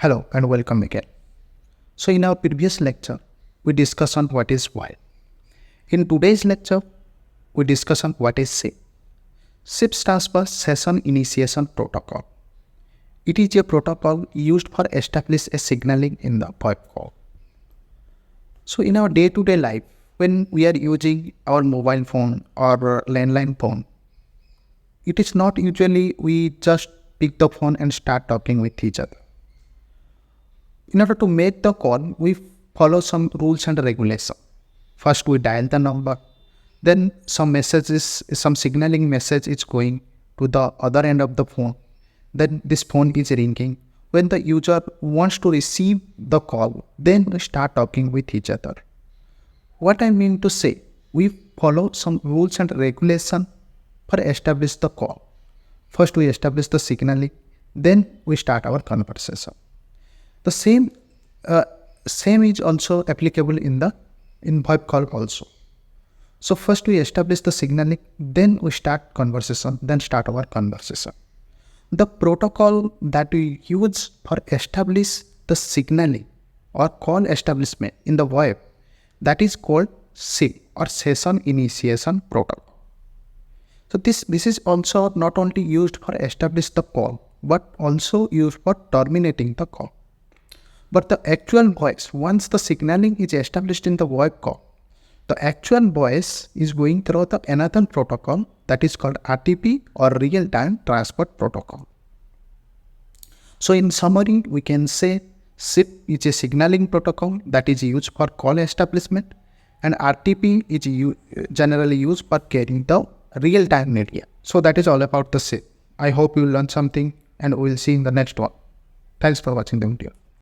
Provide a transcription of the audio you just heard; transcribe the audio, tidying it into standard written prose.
Hello and welcome again. So in our previous lecture, we discussed on what is VOIP. In today's lecture, we discuss on what is SIP. SIP stands for Session Initiation Protocol. It is a protocol used for establish a signaling in the VOIP call. So in our day-to-day life, when we are using our mobile phone or landline phone, it is not usually we just pick the phone and start talking with each other. In order to make the call, we follow some rules and regulations. First, we dial the number. Then some signaling message is going to the other end of the phone. Then this phone is ringing. When the user wants to receive the call, then we start talking with each other. What I mean to say, we follow some rules and regulations for establish the call. First, we establish the signaling. Then we start our conversation. The same is also applicable in VoIP call also. So first we establish the signaling, then we start conversation, then start our conversation. The protocol that we use for establish the signaling or call establishment in the VoIP, that is called SIP or Session Initiation Protocol. So this is also not only used for establish the call, but also used for terminating the call. But the actual voice, once the signaling is established in the VoIP call, the actual voice is going through another protocol that is called RTP or Real-Time Transport Protocol. So in summary, we can say SIP is a signaling protocol that is used for call establishment, and RTP is generally used for carrying the real-time media. So that is all about the SIP. I hope you learned something and we will see in the next one. Thanks for watching the video.